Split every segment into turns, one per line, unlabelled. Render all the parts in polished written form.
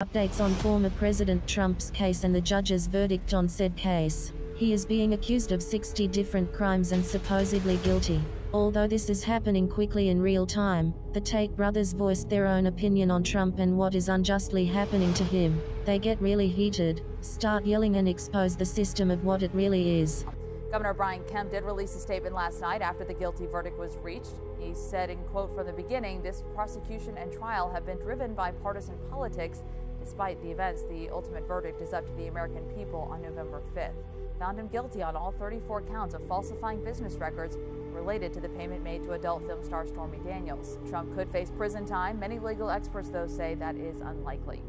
Updates on former President Trump's case and the judge's verdict on said case. He is being accused of 60 different crimes and supposedly guilty. Although this is happening quickly in real time, the Tate brothers voiced their own opinion on Trump and what is unjustly happening to him. They get really heated, start yelling and expose the system of what it really is.
Governor Brian Kemp did release a statement last night after the guilty verdict was reached. He said, in quote, "From the beginning, this prosecution and trial have been driven by partisan politics. Despite the events, the ultimate verdict is up to the American people on November 5th. Found him guilty on all 34 counts of falsifying business records related to the payment made to adult film star Stormy Daniels. Trump could face prison time. Many legal experts, though, say that is unlikely.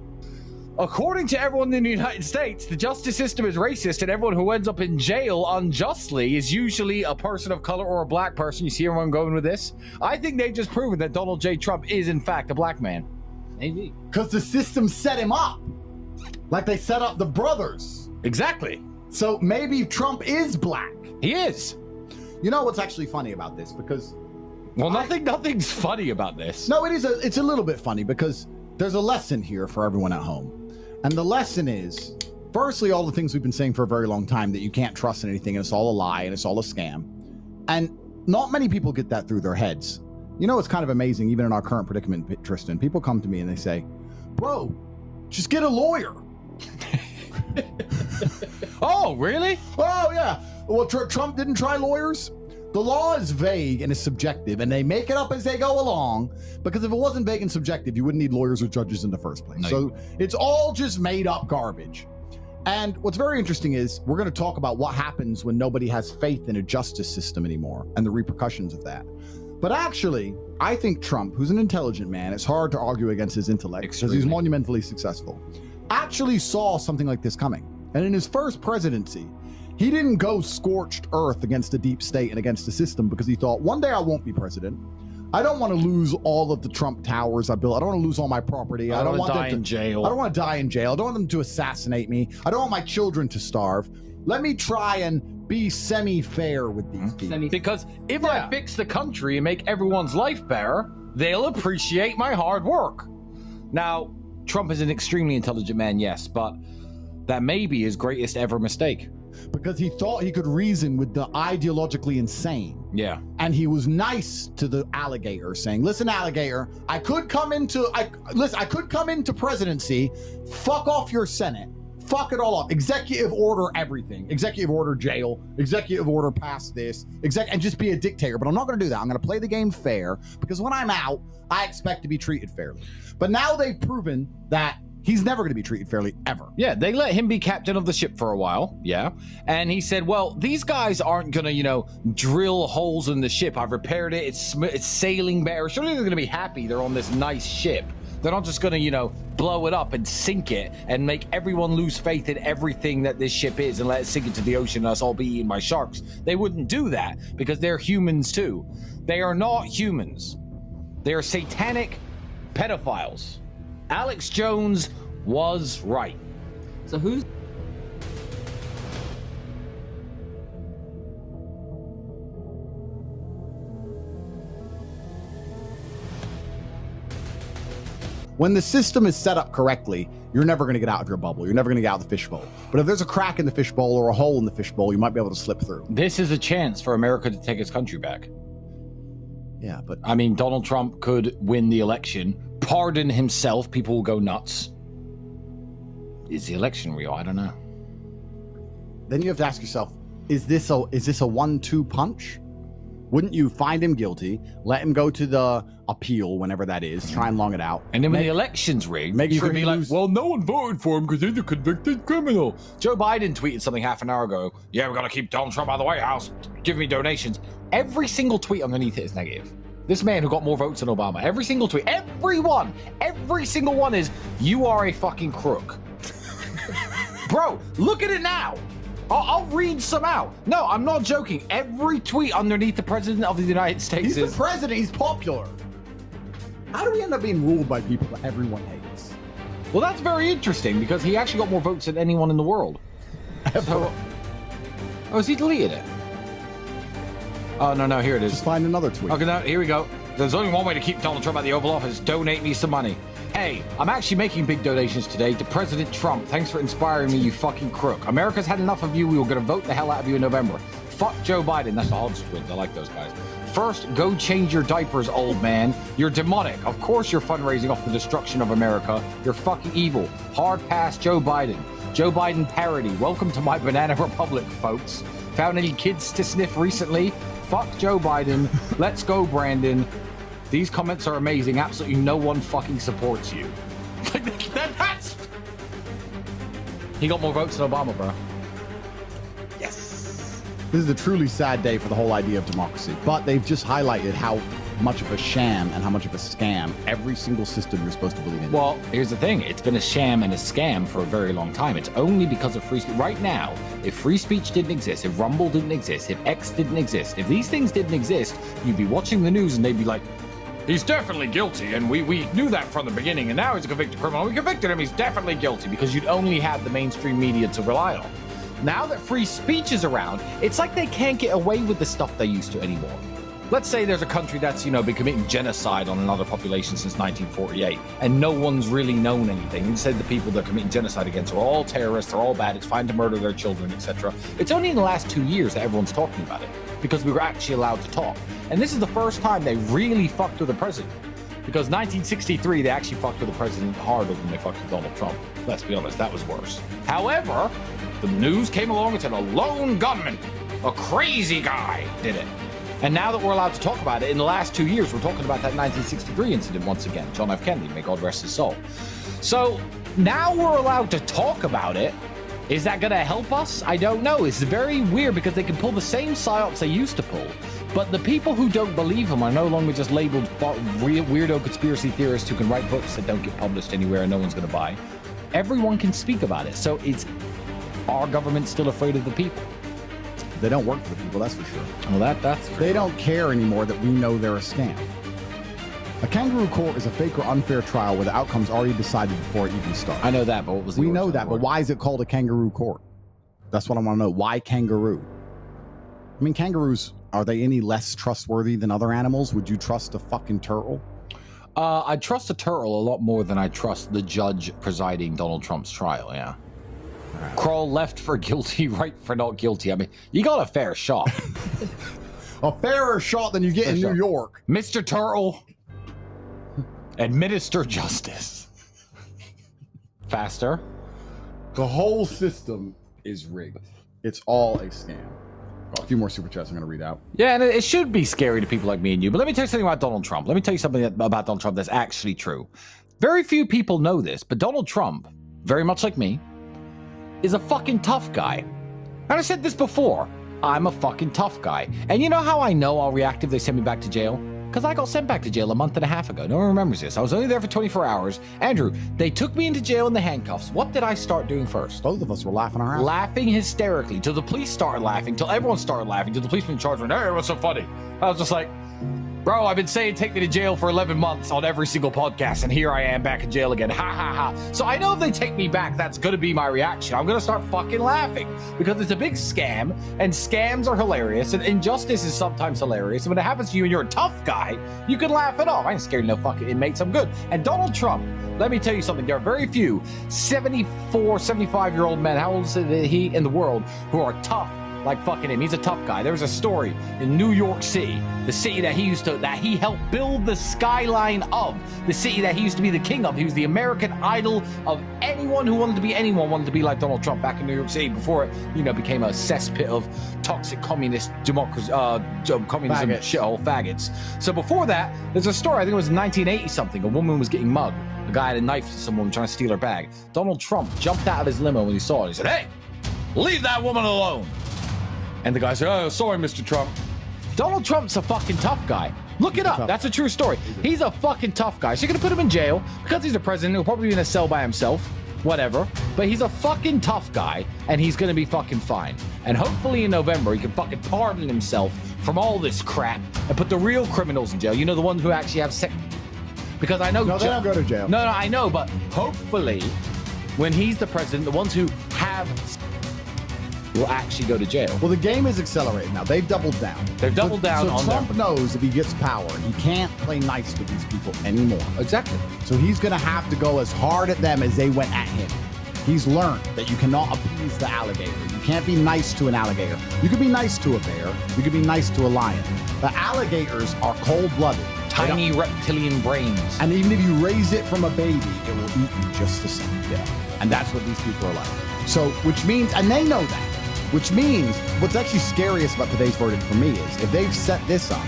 According to everyone in the United States, the justice system is racist, and everyone who ends up in jail unjustly is usually a person of color or a black person. You see where I'm going with this? I think they've just proven that Donald J. Trump is, in fact, a black man.
Maybe. Because the system set him up. Like they set up the brothers.
Exactly.
So maybe Trump is black.
He is.
You know what's actually funny about this? Because...
Well, nothing's funny about this.
No, it's a little bit funny because there's a lesson here for everyone at home. And the lesson is, firstly, all the things we've been saying for a very long time, that you can't trust in anything and it's all a lie and it's all a scam. And not many people get that through their heads. You know, it's kind of amazing, even in our current predicament, Tristan, people come to me and they say, bro, just get a lawyer.
Oh, really?
Oh, yeah. Well, Trump didn't try lawyers. The law is vague and is subjective, and they make it up as they go along, because if it wasn't vague and subjective, you wouldn't need lawyers or judges in the first place. No. So it's all just made up garbage. And what's very interesting is we're going to talk about what happens when nobody has faith in a justice system anymore and the repercussions of that. But actually, I think Trump, who's an intelligent man, it's hard to argue against his intellect because he's monumentally successful, actually saw something like this coming. And in his first presidency, he didn't go scorched earth against the deep state and against the system because he thought, one day I won't be president. I don't want to lose all of the Trump towers I built. I don't want to lose all my property.
I don't want to die in jail.
I don't want to die in jail. I don't want them to assassinate me. I don't want my children to starve. Let me try and be semi-fair with these people.
Because if I fix the country and make everyone's life better, they'll appreciate my hard work. Now, Trump is an extremely intelligent man, yes, but that may be his greatest ever mistake.
Because he thought he could reason with the ideologically insane.
Yeah.
And he was nice to the alligator, saying, listen, alligator, I could come into presidency, fuck off your Senate, fuck it all up, executive order everything, executive order jail, executive order pass this, and just be a dictator. But I'm not going to do that. I'm going to play the game fair, because when I'm out, I expect to be treated fairly. But now they've proven that he's never going to be treated fairly, ever.
Yeah, they let him be captain of the ship for a while, yeah. And he said, well, these guys aren't going to, you know, drill holes in the ship. I've repaired it. It's sailing better. Surely they're going to be happy they're on this nice ship. They're not just going to, you know, blow it up and sink it and make everyone lose faith in everything that this ship is and let it sink into the ocean and us all be eaten by sharks. They wouldn't do that because they're humans too. They are not humans. They are satanic pedophiles. Alex Jones was right.
So who's...
When the system is set up correctly, you're never going to get out of your bubble. You're never going to get out of the fishbowl. But if there's a crack in the fishbowl or a hole in the fishbowl, you might be able to slip through.
This is a chance for America to take its country back.
Yeah, but...
I mean, Donald Trump could win the election, pardon himself, people will go nuts. Is the election real? I don't know.
Then you have to ask yourself, is this a 1-2 punch? Wouldn't you find him guilty, let him go to the appeal, whenever that is, try and long it out.
And then when the election's rigged,
make
you
sure
could be like, well, no one voted for him because he's a convicted criminal. Joe Biden tweeted something half an hour ago. Yeah, we're going to keep Donald Trump out of the White House. Give me donations. Every single tweet underneath it is negative. This man who got more votes than Obama, every single tweet, every single one is, you are a fucking crook. Bro, look at it now. I'll read some out. No, I'm not joking. Every tweet underneath the president of the United States
He's the president. He's popular. How do we end up being ruled by people that everyone hates?
Well, that's very interesting because he actually got more votes than anyone in the world. So, oh, has he deleted it? Oh, no, here it is.
Just find another tweet.
Okay, now, here we go. There's only one way to keep Donald Trump at the Oval Office. Donate me some money. Hey, I'm actually making big donations today to President Trump. Thanks for inspiring me, you fucking crook. America's had enough of you. We were going to vote the hell out of you in November. Fuck Joe Biden. That's the Hodge twins. I like those guys. First, go change your diapers, old man. You're demonic. Of course you're fundraising off the destruction of America. You're fucking evil. Hard pass Joe Biden. Joe Biden parody. Welcome to my banana republic, folks. Found any kids to sniff recently? Fuck Joe Biden. Let's go, Brandon. These comments are amazing. Absolutely no one fucking supports you. That's... He got more votes than Obama, bro.
Yes. This is a truly sad day for the whole idea of democracy. But they've just highlighted how much of a sham and how much of a scam every single system you're supposed to believe in.
Well, here's the thing. It's been a sham and a scam for a very long time. It's only because of free speech. Right now, if free speech didn't exist, if Rumble didn't exist, if X didn't exist, if these things didn't exist, you'd be watching the news and they'd be like, he's definitely guilty, and we knew that from the beginning, and now he's a convicted criminal. We convicted him, he's definitely guilty, because you'd only have the mainstream media to rely on. Now that free speech is around, it's like they can't get away with the stuff they used to anymore. Let's say there's a country that's, you know, been committing genocide on another population since 1948, and no one's really known anything. Instead, the people they're committing genocide against are all terrorists, they're all bad, it's fine to murder their children, etc. It's only in the last 2 years that everyone's talking about it, because we were actually allowed to talk. And this is the first time they really fucked with the president. Because 1963, they actually fucked with the president harder than they fucked with Donald Trump. Let's be honest, that was worse. However, the news came along and said a lone gunman, a crazy guy, did it. And now that we're allowed to talk about it, in the last 2 years, we're talking about that 1963 incident once again. John F. Kennedy, may God rest his soul. So now we're allowed to talk about it. Is that going to help us? I don't know. It's very weird because they can pull the same psyops they used to pull. But the people who don't believe them are no longer just labeled weirdo conspiracy theorists who can write books that don't get published anywhere and no one's going to buy. Everyone can speak about it. So is our government still afraid of the people?
They don't work for the people, that's for sure.
Well, that's true.
They don't care anymore that we know they're a scam. A kangaroo court is a fake or unfair trial where the outcome's already decided before it even starts.
I know that, but what was the
We know that, but why is it called a kangaroo court? That's what I want to know. Why kangaroo? I mean, kangaroos, are they any less trustworthy than other animals? Would you trust a fucking turtle?
I'd trust a turtle a lot more than I trust the judge presiding Donald Trump's trial, yeah. Right. Crawl left for guilty, right for not guilty. I mean, you got a fair shot.
A fairer shot than you get in New York.
Mr. Turtle, administer justice. Faster.
The whole system is rigged. It's all a scam. Got a few more super chats I'm going to read out.
Yeah, and it should be scary to people like me and you. But let me tell you something about Donald Trump. Let me tell you something about Donald Trump that's actually true. Very few people know this, but Donald Trump, very much like me, is a fucking tough guy. And I said this before. I'm a fucking tough guy. And you know how I know I'll react if they send me back to jail? Because I got sent back to jail a month and a half ago. No one remembers this. I was only there for 24 hours. Andrew, they took me into jail in the handcuffs. What did I start doing first?
Both of us were laughing around.
Laughing hysterically. Till the police started laughing. Till everyone started laughing. Till the policeman in charge went, hey, what's so funny? I was just like, bro, I've been saying take me to jail for 11 months on every single podcast, and here I am back in jail again. Ha ha ha. So I know if they take me back, that's going to be my reaction. I'm going to start fucking laughing because it's a big scam, and scams are hilarious, and injustice is sometimes hilarious. And when it happens to you and you're a tough guy, you can laugh it off. I ain't scared of no fucking inmates. I'm good. And Donald Trump, let me tell you something. There are very few 74, 75-year-old men, how old is he in the world, who are tough like fucking him. He's a tough guy. There was a story in New York City, the city that he helped build the skyline of, the city that he used to be the king of. He was the American idol of anyone who wanted to be wanted to be like Donald Trump back in New York City before it, you know, became a cesspit of toxic communist democracy, communism shithole faggots. So before that, there's a story, I think it was 1980 something, a woman was getting mugged. A guy had a knife to someone trying to steal her bag. Donald Trump jumped out of his limo when he saw it. He said, hey, leave that woman alone. And the guy said, oh, sorry, Mr. Trump. Donald Trump's a fucking tough guy. Look it up. That's a true story. He's a fucking tough guy. So you're going to put him in jail because he's a president. He'll probably be in a cell by himself. Whatever. But he's a fucking tough guy, and he's going to be fucking fine. And hopefully in November, he can fucking pardon himself from all this crap and put the real criminals in jail. You know, the ones who actually have sex. Because I know...
No, they don't go to jail.
No, I know. But hopefully, when he's the president, the ones who have... will actually go to jail.
Well, the game is accelerated now. They've doubled down.
They've doubled down
so
on
Trump knows if he gets power, he can't play nice with these people anymore.
Exactly.
So he's going to have to go as hard at them as they went at him. He's learned that you cannot appease the alligator. You can't be nice to an alligator. You can be nice to a bear. You can be nice to a lion. The alligators are cold-blooded.
Tiny reptilian brains.
And even if you raise it from a baby, it will eat you just the same.
Yeah.
And that's what these people are like. So, which means, and they know that, which means what's actually scariest about today's verdict for me is if they've set this up,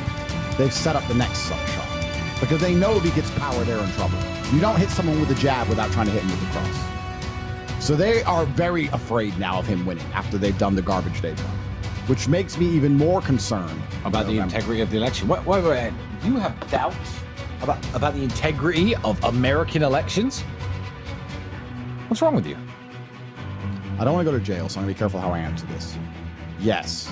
they've set up the next shot. Because they know if he gets power, they're in trouble. You don't hit someone with a jab without trying to hit him with the cross. So they are very afraid now of him winning after they've done the garbage they've done, which makes me even more concerned
about the integrity of the election. Wait. You have doubts about the integrity of American elections? What's wrong with you?
I don't want to go to jail, so I'm going to be careful how I answer this. Yes.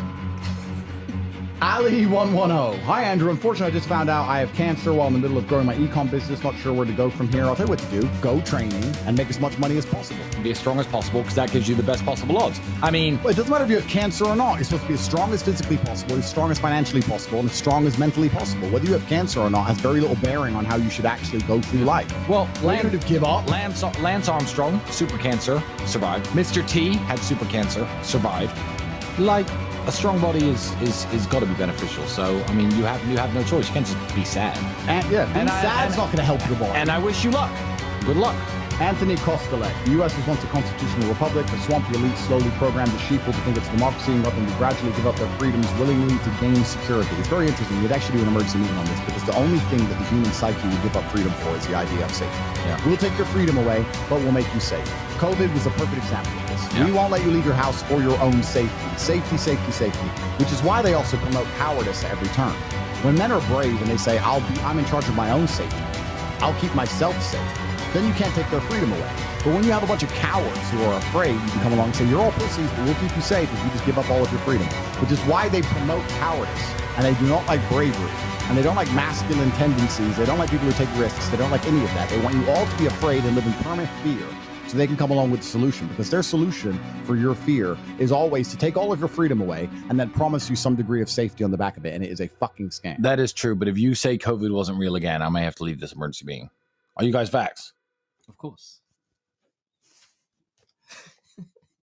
Ali110. Hi, Andrew. Unfortunately, I just found out I have cancer while in the middle of growing my e-com business. Not sure where to go from here. I'll tell you what to do. Go training and make as much money as possible.
Be as strong as possible because that gives you the best possible odds. I mean,
it doesn't matter if you have cancer or not. You're supposed to be as strong as physically possible, as strong as financially possible, and as strong as mentally possible. Whether you have cancer or not has very little bearing on how you should actually go through life.
Well,
give up.
Lance Armstrong, super cancer, survived. Mr. T had super cancer, survived. Like, a strong body is got to be beneficial. So, I mean, you have no choice. You can't just be sad.
And sad's not going to help your body.
And I wish you luck. Good luck.
Anthony Kostelek. The U.S. was once a constitutional republic. The swampy elite slowly programmed the sheeple to think it's democracy and got them to gradually give up their freedoms willingly to gain security. It's very interesting. We'd actually do an emergency meeting on this because the only thing that the human psyche would give up freedom for is the idea of safety.
Yeah.
We'll take your freedom away, but we'll make you safe. COVID was a perfect example of this.
Yeah.
We won't let you leave your house for your own safety. Safety, safety, safety. Which is why they also promote cowardice at every turn. When men are brave and they say, I'm in charge of my own safety, I'll keep myself safe, then you can't take their freedom away. But when you have a bunch of cowards who are afraid, you can come along and say, you're all pussies, but we'll keep you safe if you just give up all of your freedom. Which is why they promote cowardice. And they do not like bravery. And they don't like masculine tendencies. They don't like people who take risks. They don't like any of that. They want you all to be afraid and live in permanent fear so they can come along with a solution. Because their solution for your fear is always to take all of your freedom away and then promise you some degree of safety on the back of it. And it is a fucking scam.
That is true. But if you say COVID wasn't real again, I may have to leave this emergency meeting. Are you guys vaxxed?
Of course.